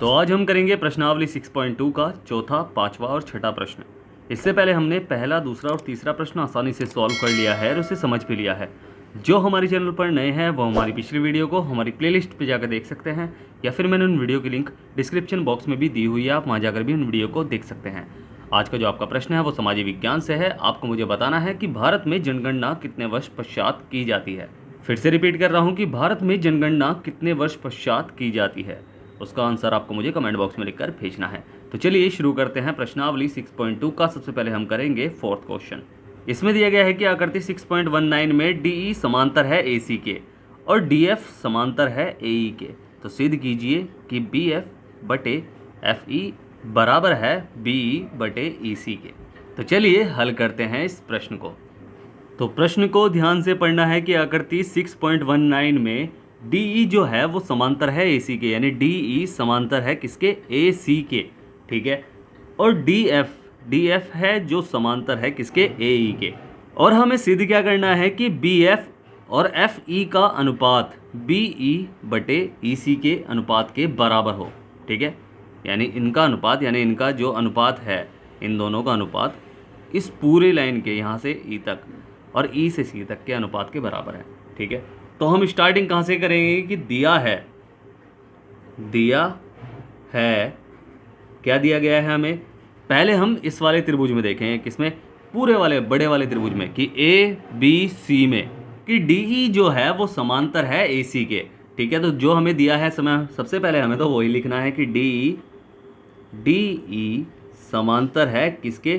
तो आज हम करेंगे प्रश्नावली 6.2 का चौथा, पांचवा और छठा प्रश्न। इससे पहले हमने पहला, दूसरा और तीसरा प्रश्न आसानी से सॉल्व कर लिया है और उसे समझ भी लिया है। जो हमारे चैनल पर नए हैं वो हमारी पिछली वीडियो को हमारी प्लेलिस्ट पे जाकर देख सकते हैं, या फिर मैंने उन वीडियो की लिंक डिस्क्रिप्शन बॉक्स में भी दी हुई है, आप वहाँ जाकर भी उन वीडियो को देख सकते हैं। आज का जो आपका प्रश्न है वो समाजी विज्ञान से है। आपको मुझे बताना है कि भारत में जनगणना कितने वर्ष पश्चात की जाती है। फिर से रिपीट कर रहा हूँ कि भारत में जनगणना कितने वर्ष पश्चात की जाती है। उसका आंसर आपको मुझे कमेंट बॉक्स में लिखकर भेजना है। तो चलिए शुरू करते हैं प्रश्नावली 6.2 का। सबसे पहले हम करेंगे फोर्थ क्वेश्चन। इसमें दिया गया है कि आकृति 6.19 में DE समांतर है AC के और DF समांतर है AE के। तो सिद्ध कीजिए कि BF बटे FE बराबर है BE बटे EC के। तो चलिए हल करते हैं इस प्रश्न को। तो प्रश्न को ध्यान से पढ़ना है कि आकृति 6.19 में DE जो है वो समांतर है AC के, यानी DE समांतर है किसके? AC के, ठीक है। और DF है जो समांतर है किसके? AE के। और हमें सिद्ध क्या करना है कि BF और FE का अनुपात BE बटे EC के अनुपात के बराबर हो, ठीक है। यानी इनका अनुपात, यानी इनका जो अनुपात है, इन दोनों का अनुपात इस पूरे लाइन के यहाँ से E तक और E से C तक के अनुपात के बराबर है, ठीक है। तो हम स्टार्टिंग कहाँ से करेंगे कि दिया है क्या दिया गया है हमें। पहले हम इस वाले त्रिभुज में देखें, किसमें? पूरे वाले बड़े वाले त्रिभुज में, कि ABC में कि DE जो है वो समांतर है AC के, ठीक है। तो जो हमें दिया है समय, सबसे पहले हमें तो वही लिखना है कि DE समांतर है किसके?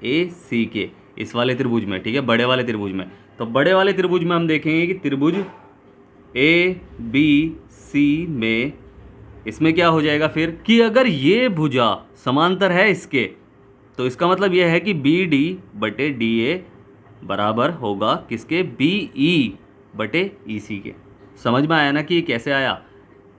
AC के, इस वाले त्रिभुज में, ठीक है, बड़े वाले त्रिभुज में। तो बड़े वाले त्रिभुज में हम देखेंगे कि त्रिभुज ABC में इसमें क्या हो जाएगा फिर कि अगर ये भुजा समांतर है इसके, तो इसका मतलब यह है कि BD बटे DA बराबर होगा किसके? BE बटे EC के। समझ में आया ना कि ये कैसे आया?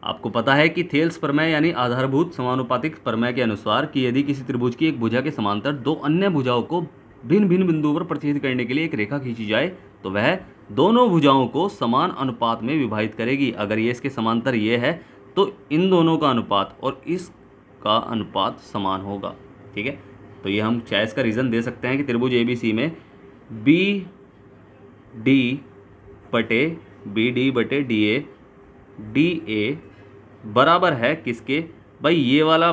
आपको पता है कि थेल्स प्रमेय यानी आधारभूत समानुपातिक प्रमेय के अनुसार कि यदि किसी त्रिभुज की एक भुजा के समांतर दो अन्य भुजाओं को भिन्न भिन्न बिंदुओं पर प्रतिच्छेद करने के लिए एक रेखा खींची जाए तो वह दोनों भुजाओं को समान अनुपात में विभाजित करेगी। अगर ये इसके समांतर ये है तो इन दोनों का अनुपात और इसका अनुपात समान होगा, ठीक है। तो ये हम चाहे इसका रीज़न दे सकते हैं कि त्रिभुज ABC में BD बटे DA बराबर है किसके? भाई ये वाला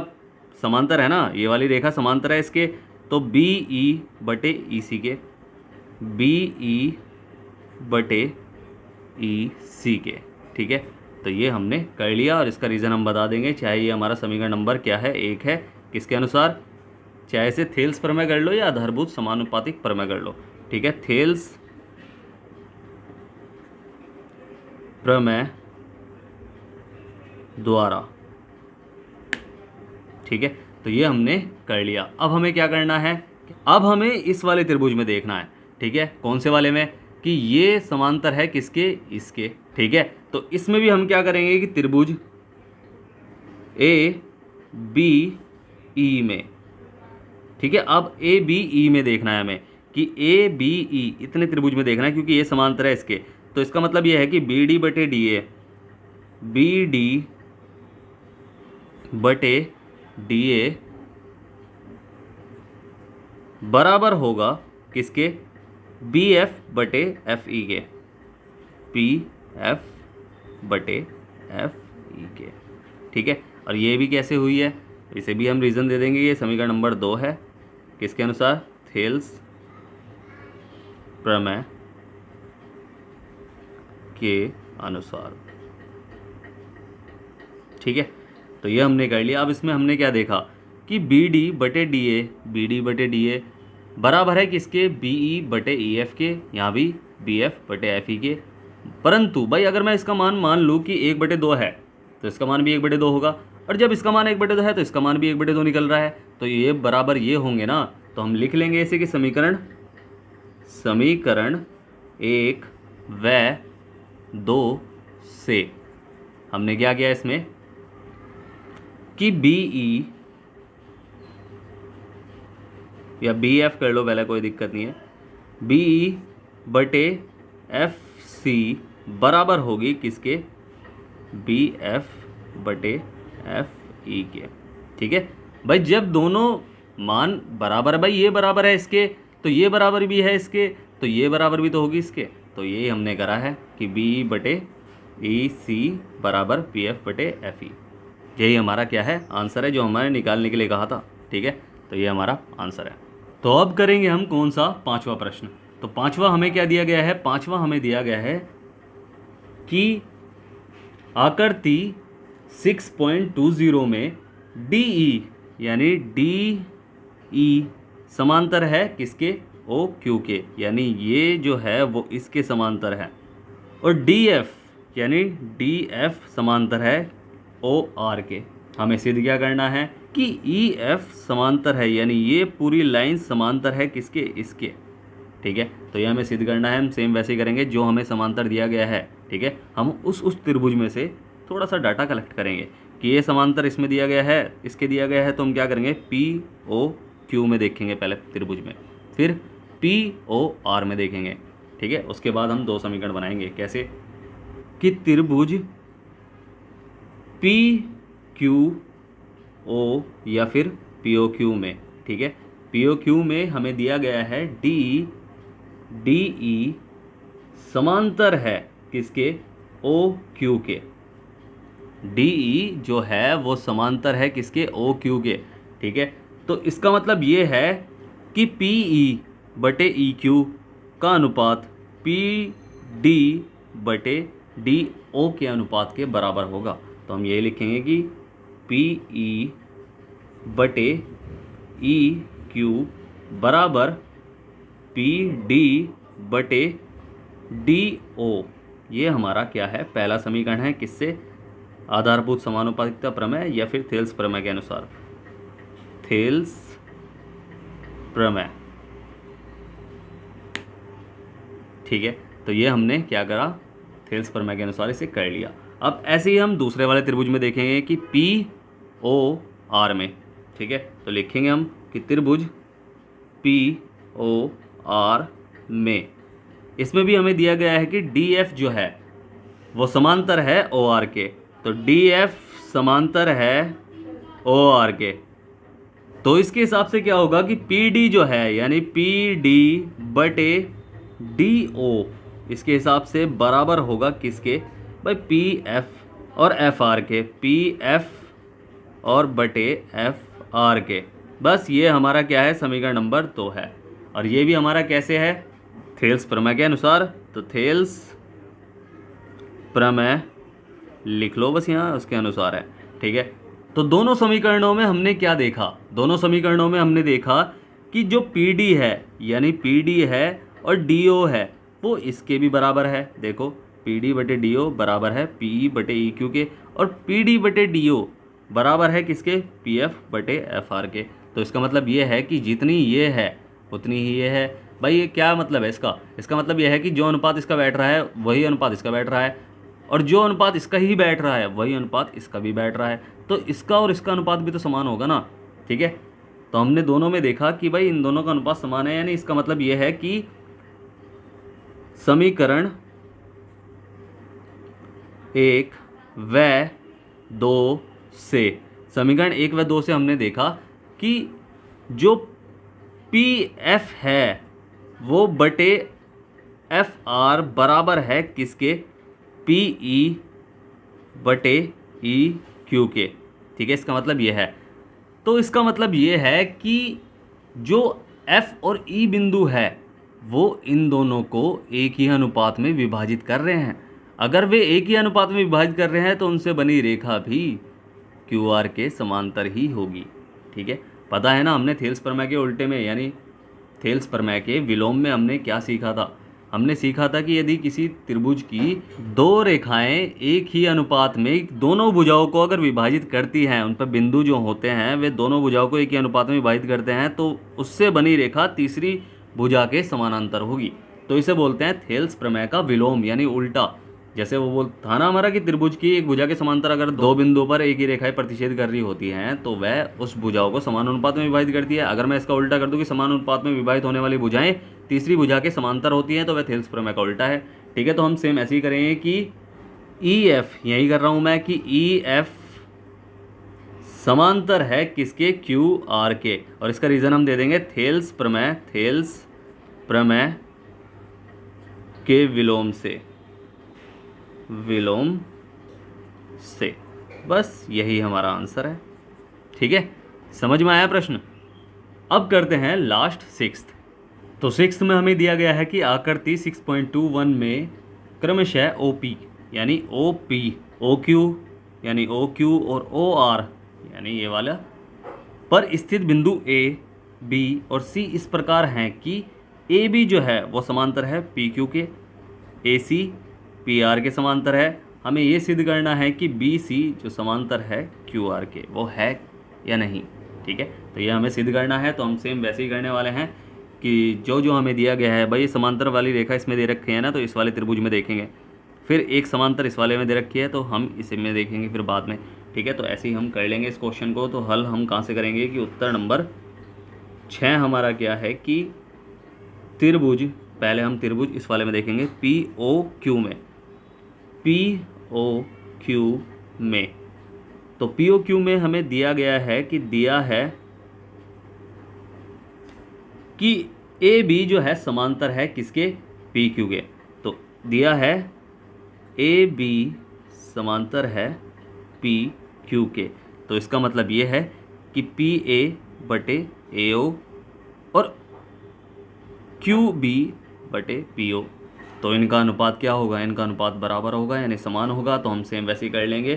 समांतर है ना, ये वाली रेखा समांतर है इसके, तो BE बटे EC के, BE बटे EC के, ठीक है। तो ये हमने कर लिया और इसका रीज़न हम बता देंगे, चाहे ये हमारा समीकरण नंबर क्या है? 1 है। किसके अनुसार? चाहे इसे थेल्स प्रमेय कर लो या आधारभूत समानुपातिक प्रमेय कर लो, ठीक है। थेल्स प्रमेय द्वारा, ठीक है। तो ये हमने कर लिया। अब हमें क्या करना है? अब हमें इस वाले त्रिभुज में देखना है, ठीक है। कौन से वाले में? कि ये समांतर है किसके? इसके, ठीक है। तो इसमें भी हम क्या करेंगे कि त्रिभुज ABE में, ठीक है। अब ABE में देखना है हमें कि ABE इतने त्रिभुज में देखना है, क्योंकि ये समांतर है इसके। तो इसका मतलब ये है कि BD बटे DA बराबर होगा किसके? BF बटे FE के, BF बटे FE के, ठीक है। और ये भी कैसे हुई है? इसे भी हम रीज़न दे देंगे। ये समीकरण नंबर 2 है। किसके अनुसार? थेल्स प्रमेय के अनुसार, ठीक है। तो ये हमने कर लिया। अब इसमें हमने क्या देखा कि BD बटे DA बराबर है किसके? BE बटे EF के, यहाँ भी BF बटे FE के। परंतु भाई अगर मैं इसका मान लूँ कि 1/2 है तो इसका मान भी 1/2 होगा, और जब इसका मान 1/2 है तो इसका मान भी 1/2 निकल रहा है। तो ये बराबर ये होंगे ना, तो हम लिख लेंगे इसे कि समीकरण 1 व 2 से हमने क्या किया इसमें कि BE या BF कर लो पहले, कोई दिक्कत नहीं है, BE बटे FC बराबर होगी किसके? BF बटे ई के। ठीक है भाई, जब दोनों मान बराबर है, भाई ये बराबर है इसके तो ये बराबर भी है इसके, तो ये बराबर भी तो होगी इसके। तो यही हमने करा है कि बी बटे ई सी बराबर पी एफ बटे एफ ई। यही हमारा क्या है, आंसर है जो हमारे निकालने के लिए कहा था। ठीक है, तो ये हमारा आंसर है। तो अब करेंगे हम कौन सा, पांचवा प्रश्न। तो पांचवा हमें क्या दिया गया है, पांचवा हमें दिया गया है कि आकृति 6.20 में डी ई यानी डी ई समांतर है किसके, ओ क्यू के, यानी ये जो है वो इसके समांतर है। और डी एफ यानी डी एफ समांतर है ओ आर के। हमें सिद्ध क्या करना है कि ई एफ समांतर है, यानी ये पूरी लाइन समांतर है किसके, इसके। ठीक है, तो ये हमें सिद्ध करना है। हम सेम वैसे ही करेंगे जो हमें समांतर दिया गया है। ठीक है, हम उस त्रिभुज में से थोड़ा सा डाटा कलेक्ट करेंगे कि ये समांतर इसमें दिया गया है, इसके दिया गया है, तो हम क्या करेंगे, पी ओ क्यू में देखेंगे पहले त्रिभुज में, फिर पी ओ आर में देखेंगे। ठीक है, उसके बाद हम दो समीकरण बनाएंगे। कैसे कि त्रिभुज पी क्यू ओ या फिर पी ओ क्यू में। ठीक है, पी ओ क्यू में हमें दिया गया है डी ई समांतर है किसके, ओ क्यू के। डी ई जो है वो समांतर है किसके, ओ क्यू के। ठीक है, तो इसका मतलब ये है कि पी ई बटे ई क्यू का अनुपात पी डी बटे डी ओ के अनुपात के बराबर होगा। तो हम ये लिखेंगे कि पी ई बटे ई क्यू बराबर पी डी बटे डी ओ। ये हमारा क्या है, पहला समीकरण है किससे, आधारभूत समानुपातिकता प्रमेय या फिर थेल्स प्रमेय के अनुसार। थेल्स प्रमेय। ठीक है, तो ये हमने क्या करा, थेल्स प्रमेय के अनुसार इसे कर लिया। अब ऐसे ही हम दूसरे वाले त्रिभुज में देखेंगे कि पी ओ आर में। ठीक है, तो लिखेंगे हम कि त्रिभुज पी ओ आर में, इसमें भी हमें दिया गया है कि डी एफ जो है वो समांतर है ओ आर के। तो डी एफ समांतर है ओ आर के, तो इसके हिसाब से क्या होगा कि पी डी जो है यानी पी डी बटे डी ओ, इसके हिसाब से बराबर होगा किसके, भाई पी एफ और एफ आर के, पी एफ और बटे एफ आर के। बस ये हमारा क्या है, समीकरण नंबर 2 है। और ये भी हमारा कैसे है, थेल्स प्रमेय के अनुसार। तो थेल्स प्रमेय लिख लो बस यहाँ, उसके अनुसार है। ठीक है, तो दोनों समीकरणों में हमने क्या देखा, दोनों समीकरणों में हमने देखा कि जो पी डी है यानी पी डी है और डी ओ है वो इसके भी बराबर है। देखो पी डी बटे डी ओ बराबर है पी ई बटे ई क्यू के, और पी डी बटे डी ओ बराबर है किसके, पी एफ बटे एफ आर के। तो इसका मतलब ये है कि जितनी ये है उतनी ही ये है। भाई ये क्या मतलब है इसका, इसका मतलब ये है कि जो अनुपात इसका बैठ रहा है वही अनुपात इसका बैठ रहा है, और जो अनुपात इसका ही बैठ रहा है वही अनुपात इसका भी बैठ रहा है। तो इसका और इसका अनुपात भी तो समान होगा ना। ठीक है, तो हमने दोनों में देखा कि भाई इन दोनों का अनुपात समान है, यानी इसका मतलब ये है कि समीकरण 1 व 2 से, समीकरण 1 व 2 से हमने देखा कि जो पी एफ है वो बटे एफ आर बराबर है किसके, पी ई बटे ई क्यू के। ठीक है, इसका मतलब ये है। तो इसका मतलब ये है कि जो एफ और ई बिंदु है वो इन दोनों को एक ही अनुपात में विभाजित कर रहे हैं। अगर वे एक ही अनुपात में विभाजित कर रहे हैं तो उनसे बनी रेखा भी क्यू आर के समांतर ही होगी। ठीक है, पता है ना, हमने थेल्स प्रमेय के उल्टे में यानी थेल्स प्रमेय के विलोम में हमने क्या सीखा था, हमने सीखा था कि यदि किसी त्रिभुज की दो रेखाएं एक ही अनुपात में दोनों भुजाओं को अगर विभाजित करती हैं, उन पर बिंदु जो होते हैं वे दोनों भुजाओं को एक ही अनुपात में विभाजित करते हैं, तो उससे बनी रेखा तीसरी भुजा के समानांतर होगी। तो इसे बोलते हैं थेल्स प्रमेय का विलोम यानी उल्टा। जैसे वो था ना हमारा कि त्रिभुज की एक भुजा के समांतर अगर दो बिंदुओं पर एक ही रेखाएं प्रतिच्छेद कर रही होती हैं तो वह उस भुजाओं को समान अनुपात में विभाजित करती है। अगर मैं इसका उल्टा कर दूं कि समान अनुपात में विभाजित होने वाली भुजाएं तीसरी भुजा के समांतर होती हैं तो वह थेल्स प्रमेय का उल्टा है। ठीक है, तो हम सेम ऐसे ही करेंगे कि ई एफ, यही कर रहा हूं मैं कि ई एफ समांतर है किसके, क्यू आर के। और इसका रीज़न हम दे देंगे थेल्स प्रमेय के विलोम से। बस यही हमारा आंसर है। ठीक है, समझ में आया प्रश्न। अब करते हैं लास्ट सिक्स्थ। तो सिक्स्थ में हमें दिया गया है कि आकृति 6.21 में क्रमशः OP यानी OP, OQ यानी OQ और OR यानी ये वाला पर स्थित बिंदु A, B और C इस प्रकार हैं कि AB जो है वो समांतर है PQ के, AC PR के समांतर है। हमें ये सिद्ध करना है कि BC जो समांतर है QR के, वो है या नहीं। ठीक है, तो ये हमें सिद्ध करना है। तो हम सेम वैसे ही करने वाले हैं कि जो जो हमें दिया गया है, भाई समांतर वाली रेखा इसमें दे रखी है ना, तो इस वाले त्रिभुज में देखेंगे, फिर एक समांतर इस वाले में दे रखी है तो हम इसे में देखेंगे फिर बाद में। ठीक है, तो ऐसे ही हम कर लेंगे इस क्वेश्चन को। तो हल हम कहाँ से करेंगे कि उत्तर नंबर 6 हमारा क्या है कि त्रिभुज, पहले हम त्रिभुज इस वाले में देखेंगे POQ में। तो POQ में हमें दिया गया है कि दिया है कि AB जो है समांतर है किसके, PQ के। तो दिया है AB समांतर है PQ के, तो इसका मतलब ये है कि PA बटे AO और QB बटे PO। तो इनका अनुपात क्या होगा, इनका अनुपात बराबर होगा यानी समान होगा। तो हम सेम वैसे ही कर लेंगे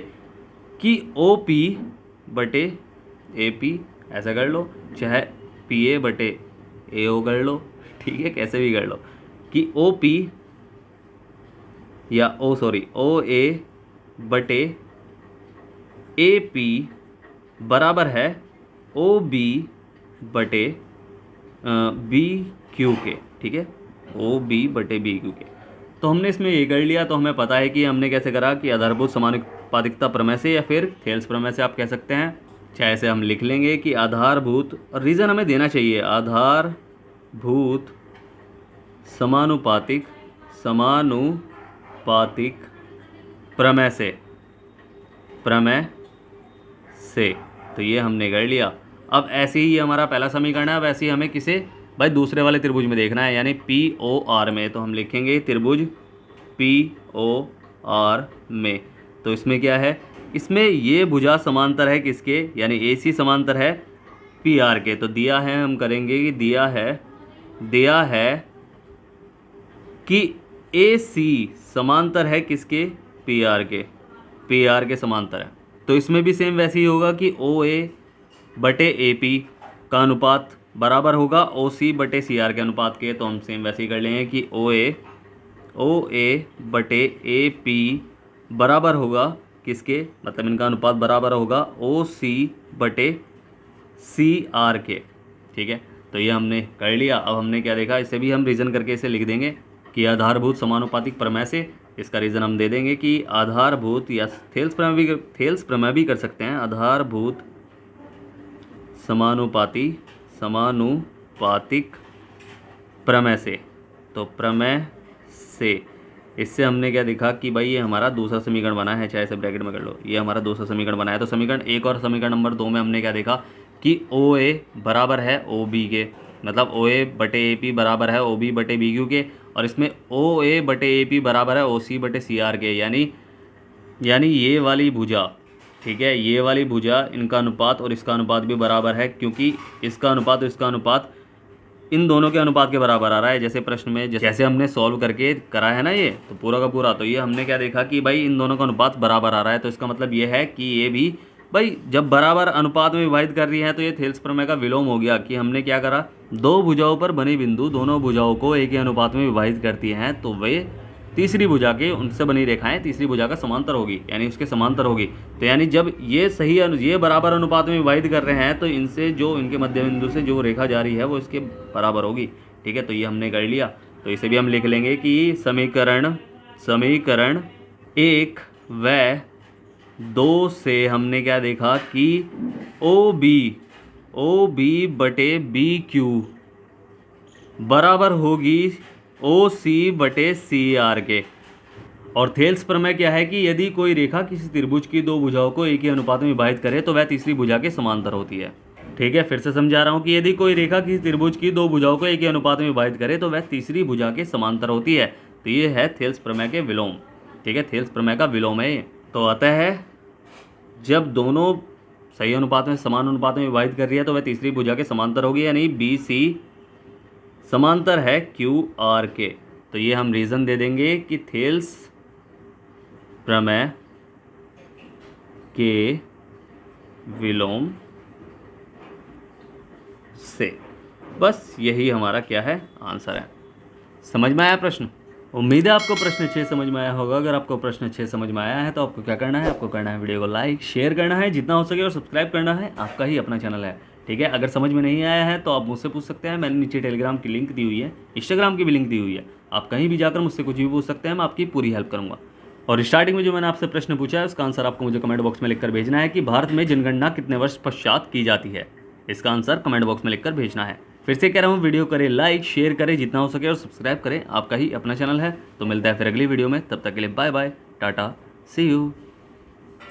कि OP बटे AP ऐसा कर लो, चाहे PA बटे AO कर लो। ठीक है, कैसे भी कर लो कि OP या OA बटे AP बराबर है OB बटे BQ के। ठीक है, OB बटे BQ के। तो हमने इसमें ये कर लिया। तो हमें पता है कि हमने कैसे करा कि आधारभूत समानुपातिकता प्रमेय से या फिर थेल्स प्रमेय से आप कह सकते हैं। चाहे से हम लिख लेंगे कि आधारभूत, और रीज़न हमें देना चाहिए, आधारभूत समानुपातिक प्रमेय से। तो ये हमने कर लिया। अब ऐसे ही ये हमारा पहला समीकरण है। अब ऐसे ही हमें किसे, भाई दूसरे वाले त्रिभुज में देखना है यानी POR में। तो हम लिखेंगे त्रिभुज POR में। तो इसमें क्या है, इसमें ये भुजा समांतर है किसके, यानी AC समांतर है PR के। तो दिया है, हम करेंगे कि दिया है कि AC समांतर है किसके, PR के समांतर है। तो इसमें भी सेम वैसे ही होगा कि OA बटे AP का अनुपात बराबर होगा OC बटे CR के अनुपात के। तो हम सेम वैसे ही कर लेंगे कि OA बटे AP बराबर होगा किसके, मतलब इनका अनुपात बराबर होगा OC बटे CR के। ठीक है, तो ये हमने कर लिया। अब हमने क्या देखा, इसे भी हम रीज़न करके इसे लिख देंगे कि आधारभूत समानुपातिक प्रमेय से। इसका रीज़न हम दे देंगे कि आधारभूत या थेल्स प्रमेय भी कर सकते हैं, आधारभूत समानुपातिक प्रमेय से। तो प्रमेय से इससे हमने क्या देखा कि भाई ये हमारा दूसरा समीकरण बना है, चाहे इसे ब्रैकेट में कर लो, ये हमारा दूसरा समीकरण बना है। तो समीकरण 1 और समीकरण नंबर 2 में हमने क्या देखा कि OA बराबर है OB के, मतलब OA बटे AP बराबर है OB बटे BQ के। और इसमें OA बटे AP बराबर है OC बटे CR के, यानी ये वाली भुजा, ठीक है, ये वाली भुजा, इनका अनुपात और इसका अनुपात भी बराबर है, क्योंकि इसका अनुपात और इसका अनुपात इन दोनों के अनुपात के बराबर आ रहा है। जैसे प्रश्न में जैसे हमने सॉल्व करके करा है ना ये, तो पूरा का पूरा, तो ये हमने क्या देखा कि भाई इन दोनों का अनुपात बराबर आ रहा है। तो इसका मतलब ये है कि ये भी भाई जब बराबर अनुपात में विभाजित कर रही है तो ये थेल्स प्रमेय का विलोम हो गया। कि हमने क्या करा, दो भुजाओं पर बनी बिंदु दोनों भुजाओं को एक ही अनुपात में विभाजित करती हैं, तो वे तीसरी भुजा के उनसे बनी रेखाएं तीसरी भुजा का समांतर होगी, यानी उसके समांतर होगी। तो यानी जब ये ये बराबर अनुपात में विभाजित कर रहे हैं तो इनसे जो इनके मध्य बिंदु से जो रेखा जा रही है वो इसके बराबर होगी। ठीक है, तो ये हमने कर लिया। तो इसे भी हम लिख लेंगे कि समीकरण 1 व 2 से हमने क्या देखा कि OB बटे BQ बराबर होगी OC बटे CR के। और थेल्स प्रमेय क्या है कि यदि कोई रेखा किसी त्रिभुज की दो भुजाओं को एक ही अनुपात में विभाजित करे तो वह तीसरी भुजा के समांतर होती है। ठीक है, फिर से समझा रहा हूँ कि यदि कोई रेखा किसी त्रिभुज की दो भुजाओं को एक ही अनुपात में विभाजित करे तो वह तीसरी भुजा के समांतर होती है। तो ये है थेल्स प्रमेय के विलोम। ठीक है, थेल्स प्रमेय का विलोम है ये। तो अतः जब दोनों सही अनुपात में समान अनुपात में विभाजित कर रही है तो वह तीसरी भुजा के समांतर होगी, यानी बी सी समांतर है क्यू आर के। तो ये हम रीज़न दे देंगे कि थेल्स प्रमेय के विलोम से। बस यही हमारा क्या है, आंसर है। समझ में आया प्रश्न? उम्मीद है आपको प्रश्न 6 समझ में आया होगा। अगर आपको प्रश्न 6 समझ में आया है तो आपको क्या करना है, आपको करना है वीडियो को लाइक शेयर करना है जितना हो सके और सब्सक्राइब करना है। आपका ही अपना चैनल है। ठीक है, अगर समझ में नहीं आया है तो आप मुझसे पूछ सकते हैं। मैंने नीचे टेलीग्राम की लिंक दी हुई है, इंस्टाग्राम की भी लिंक दी हुई है। आप कहीं भी जाकर मुझसे कुछ भी पूछ सकते हैं, मैं आपकी पूरी हेल्प करूँगा। और स्टार्टिंग में जो मैंने आपसे प्रश्न पूछा है उसका आंसर आपको मुझे कमेंट बॉक्स में लिखकर भेजना है कि भारत में जनगणना कितने वर्ष पश्चात की जाती है। इसका आंसर कमेंट बॉक्स में लिखकर भेजना है। फिर से कह रहा हूँ, वीडियो करें लाइक शेयर करें जितना हो सके और सब्सक्राइब करें। आपका ही अपना चैनल है। तो मिलता है फिर अगली वीडियो में, तब तक के लिए bye bye, tata, see you.